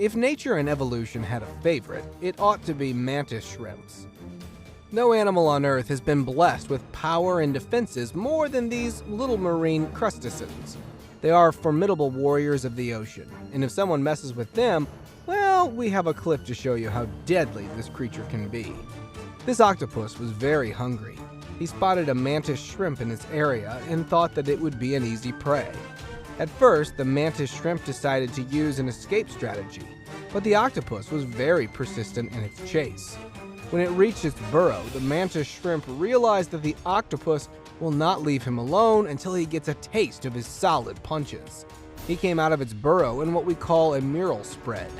If nature and evolution had a favorite, it ought to be mantis shrimps. No animal on Earth has been blessed with power and defenses more than these little marine crustaceans. They are formidable warriors of the ocean, and if someone messes with them, well, we have a clip to show you how deadly this creature can be. This octopus was very hungry. He spotted a mantis shrimp in its area and thought that it would be an easy prey. At first, the mantis shrimp decided to use an escape strategy, but the octopus was very persistent in its chase. When it reached its burrow, the mantis shrimp realized that the octopus will not leave him alone until he gets a taste of his solid punches. He came out of its burrow in what we call a mural spread.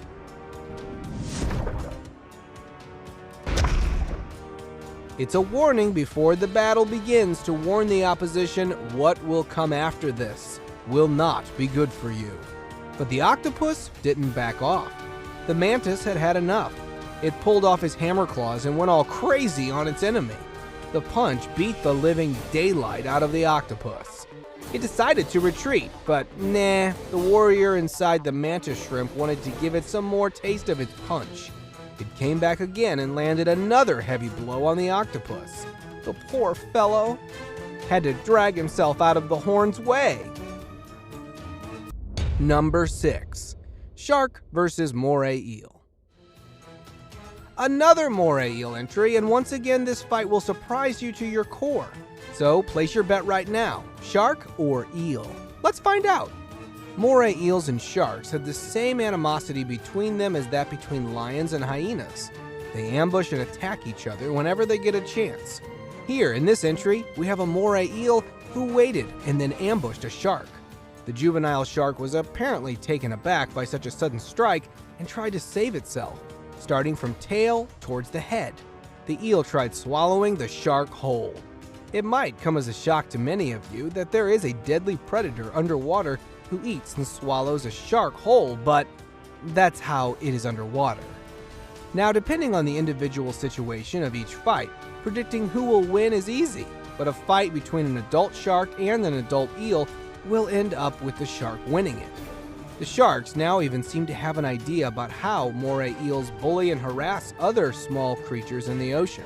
It's a warning before the battle begins to warn the opposition what will come after this will not be good for you. But the octopus didn't back off. The mantis had had enough. It pulled off his hammer claws and went all crazy on its enemy. The punch beat the living daylight out of the octopus. It decided to retreat, but nah, the warrior inside the mantis shrimp wanted to give it some more taste of its punch. It came back again and landed another heavy blow on the octopus. The poor fellow had to drag himself out of the horn's way. Number 6. Shark vs. Moray Eel. Another moray eel entry, and once again this fight will surprise you to your core. So place your bet right now, shark or eel? Let's find out. Moray eels and sharks have the same animosity between them as that between lions and hyenas. They ambush and attack each other whenever they get a chance. Here in this entry, we have a moray eel who waited and then ambushed a shark. The juvenile shark was apparently taken aback by such a sudden strike and tried to save itself, starting from tail towards the head. The eel tried swallowing the shark whole. It might come as a shock to many of you that there is a deadly predator underwater who eats and swallows a shark whole, but that's how it is underwater. Now, depending on the individual situation of each fight, predicting who will win is easy, but a fight between an adult shark and an adult eel will end up with the shark winning it. The sharks now even seem to have an idea about how moray eels bully and harass other small creatures in the ocean.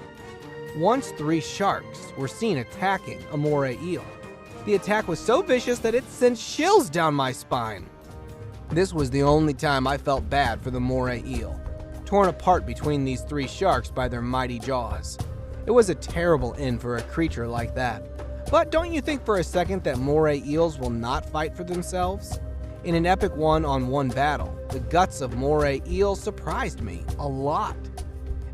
Once 3 sharks were seen attacking a moray eel. The attack was so vicious that it sent chills down my spine. This was the only time I felt bad for the moray eel, torn apart between these 3 sharks by their mighty jaws. It was a terrible end for a creature like that. But don't you think for a second that moray eels will not fight for themselves? In an epic one-on-one battle, the guts of moray eel surprised me a lot.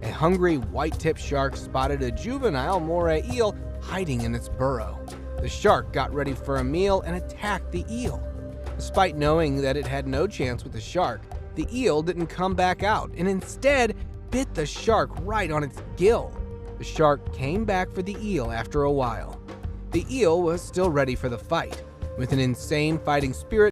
A hungry white-tipped shark spotted a juvenile moray eel hiding in its burrow. The shark got ready for a meal and attacked the eel. Despite knowing that it had no chance with the shark, the eel didn't come back out and instead bit the shark right on its gill. The shark came back for the eel after a while. The eel was still ready for the fight. With an insane fighting spirit,